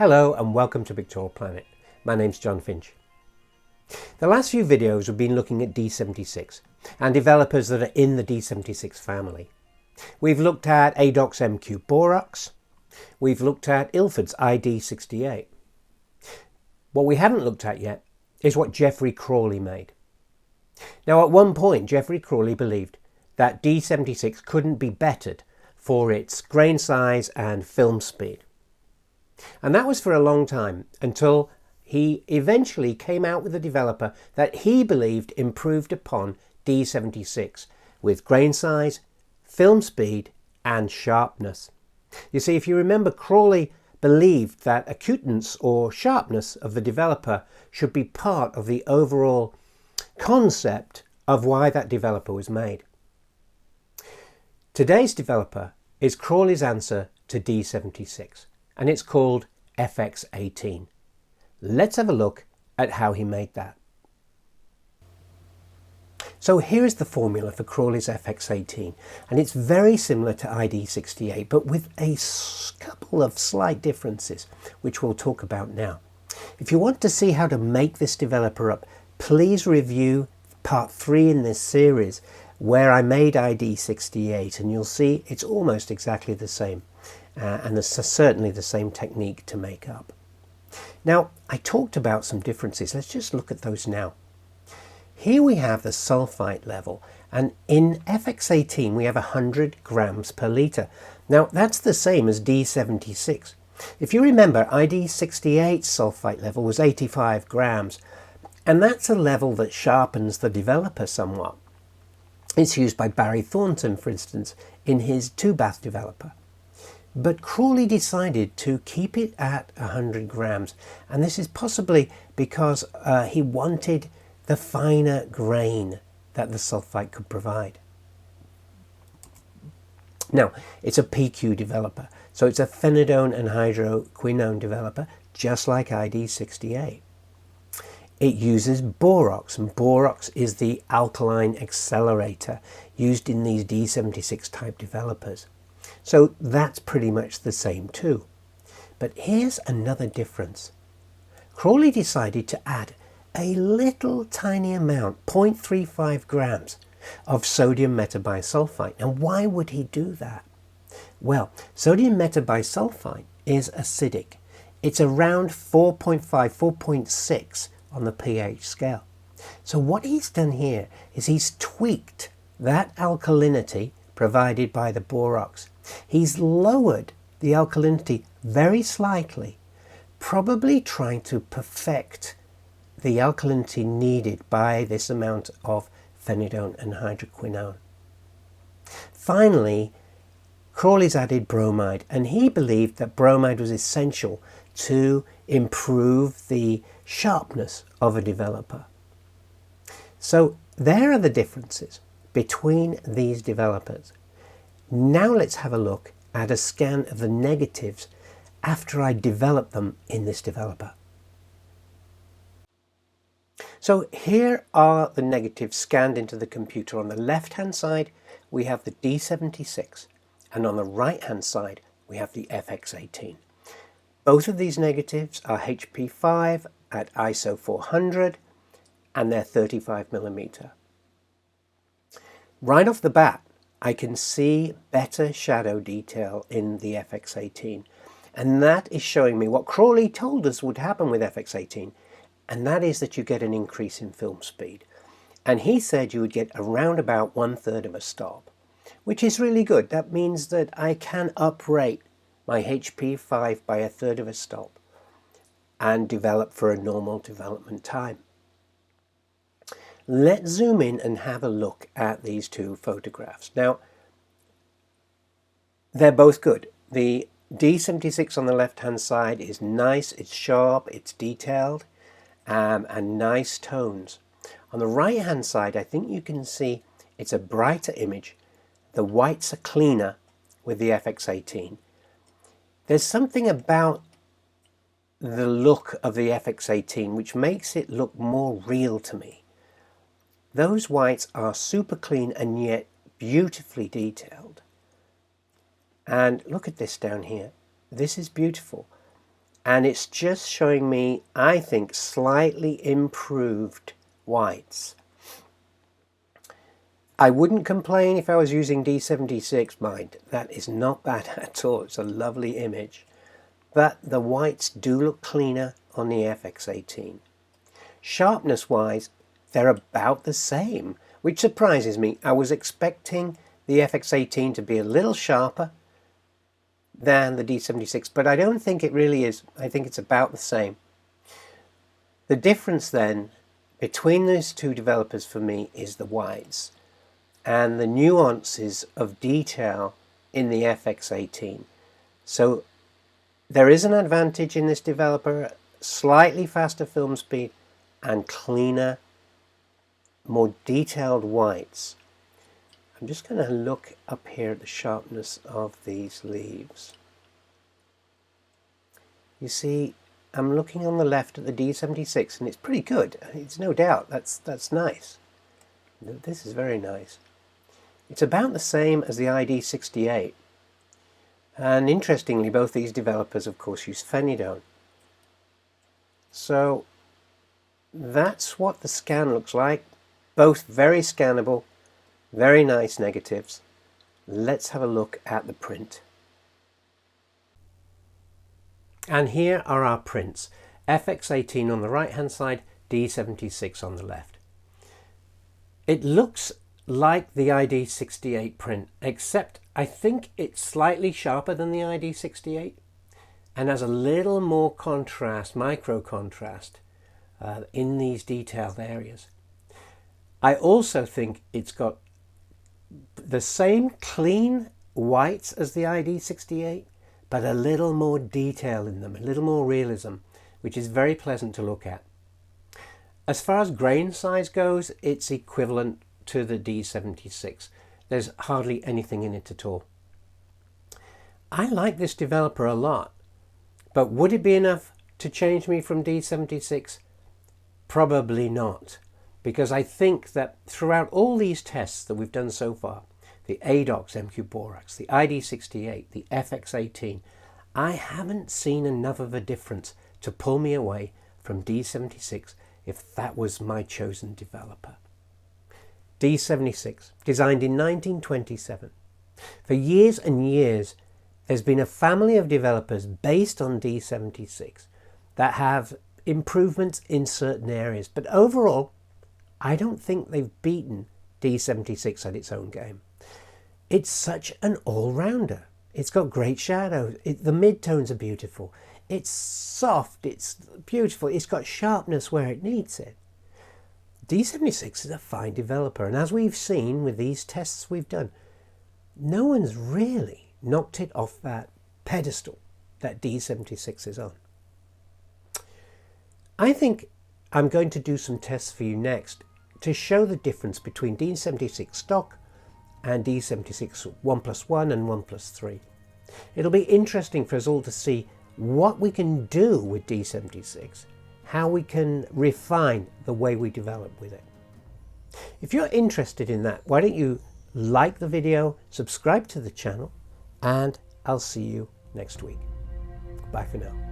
Hello and welcome to Pictorial Planet. My name's John Finch. The last few videos we've been looking at D76 and developers that are in the D76 family. We've looked at ADOC's MQ Borax. We've looked at Ilford's ID68. What we haven't looked at yet is what Geoffrey Crawley made. Now at one point Geoffrey Crawley believed that D76 couldn't be bettered for its grain size and film speed. And that was for a long time, until he eventually came out with a developer that he believed improved upon D76 with grain size, film speed and sharpness. You see, if you remember, Crawley believed that acuteness or sharpness of the developer should be part of the overall concept of why that developer was made. Today's developer is Crawley's answer to D76. And it's called FX18. Let's have a look at how he made that. So here's the formula for Crawley's FX18, and it's very similar to ID68 but with a couple of slight differences which we'll talk about now. If you want to see how to make this developer up, please review part 3 in this series where I made ID68, and you'll see it's almost exactly the same. And there's certainly the same technique to make up. Now, I talked about some differences. Let's just look at those now. Here we have the sulfite level, and in FX18 we have 100 grams per litre. Now, that's the same as D76. If you remember, ID68's sulfite level was 85 grams, and that's a level that sharpens the developer somewhat. It's used by Barry Thornton, for instance, in his 2-bath developer. But Crawley decided to keep it at 100 grams, and this is possibly because he wanted the finer grain that the sulfite could provide. Now, it's a PQ developer, so it's a phenidone and hydroquinone developer, just like ID68. It uses borax, and borax is the alkaline accelerator used in these D76 type developers. So that's pretty much the same too. But here's another difference. Crawley decided to add a little tiny amount, 0.35 grams of sodium metabisulfite. And why would he do that? Well, sodium metabisulfite is acidic. It's around 4.5, 4.6 on the pH scale. So what he's done here is he's tweaked that alkalinity provided by the borax. He's lowered the alkalinity very slightly, probably trying to perfect the alkalinity needed by this amount of phenidone and hydroquinone. Finally, Crawley's added bromide, and he believed that bromide was essential to improve the sharpness of a developer. So there are the differences between these developers. Now let's have a look at a scan of the negatives after I develop them in this developer. So here are the negatives scanned into the computer. On the left hand side we have the D76, and on the right hand side we have the FX18. Both of these negatives are HP5 at ISO 400 and they're 35mm. Right off the bat I can see better shadow detail in the FX18, and that is showing me what Crawley told us would happen with FX18, and that is that you get an increase in film speed. And he said you would get around about 1/3 of a stop, which is really good. That means that I can uprate my HP5 by 1/3 of a stop and develop for a normal development time. Let's zoom in and have a look at these two photographs. Now, they're both good. The D76 on the left hand side is nice, it's sharp, it's detailed, and nice tones. On the right hand side I think you can see it's a brighter image. The whites are cleaner with the FX18. There's something about the look of the FX18 which makes it look more real to me. Those whites are super clean and yet beautifully detailed. And look at this down here. This is beautiful. and it's just showing me, I think, slightly improved whites. I wouldn't complain if I was using D76, mind. That is not bad at all. It's a lovely image. But the whites do look cleaner on the FX18. Sharpness-wise, they're about the same, which surprises me. I was expecting the FX18 to be a little sharper than the D76, but I don't think it really is. I think it's about the same. The difference then between those two developers for me is the whites and the nuances of detail in the FX18. So there is an advantage in this developer, slightly faster film speed and cleaner, more detailed whites. I'm just going to look up here at the sharpness of these leaves. You see, I'm looking on the left at the D76 and it's pretty good. It's no doubt, that's nice. This is very nice. It's about the same as the ID68. And interestingly, both these developers, of course, use phenidone. So that's what the scan looks like. Both very scannable, very nice negatives. Let's have a look at the print. And here are our prints. FX18 on the right hand side, D76 on the left. It looks like the ID68 print, except I think it's slightly sharper than the ID68 and has a little more contrast, micro contrast, in these detailed areas. I also think it's got the same clean whites as the ID68, but a little more detail in them, a little more realism, which is very pleasant to look at. As far as grain size goes, it's equivalent to the D76. There's hardly anything in it at all. I like this developer a lot, but would it be enough to change me from D76? Probably not, because I think that throughout all these tests that we've done so far, the ADOX MQ Borax, the ID68, the FX18, I haven't seen enough of a difference to pull me away from D76 if that was my chosen developer. D76, designed in 1927. For years and years, there's been a family of developers based on D76 that have improvements in certain areas, but overall, I don't think they've beaten D76 at its own game. It's such an all-rounder. It's got great shadows. The midtones are beautiful. It's soft. It's beautiful. It's got sharpness where it needs it. D76 is a fine developer, and as we've seen with these tests we've done, no one's really knocked it off that pedestal that D76 is on. I think I'm going to do some tests for you next to show the difference between D76 stock and D76 1+1 and 1+3. It'll be interesting for us all to see what we can do with D76, how we can refine the way we develop with it. If you're interested in that, why don't you like the video, subscribe to the channel, and I'll see you next week. Bye for now.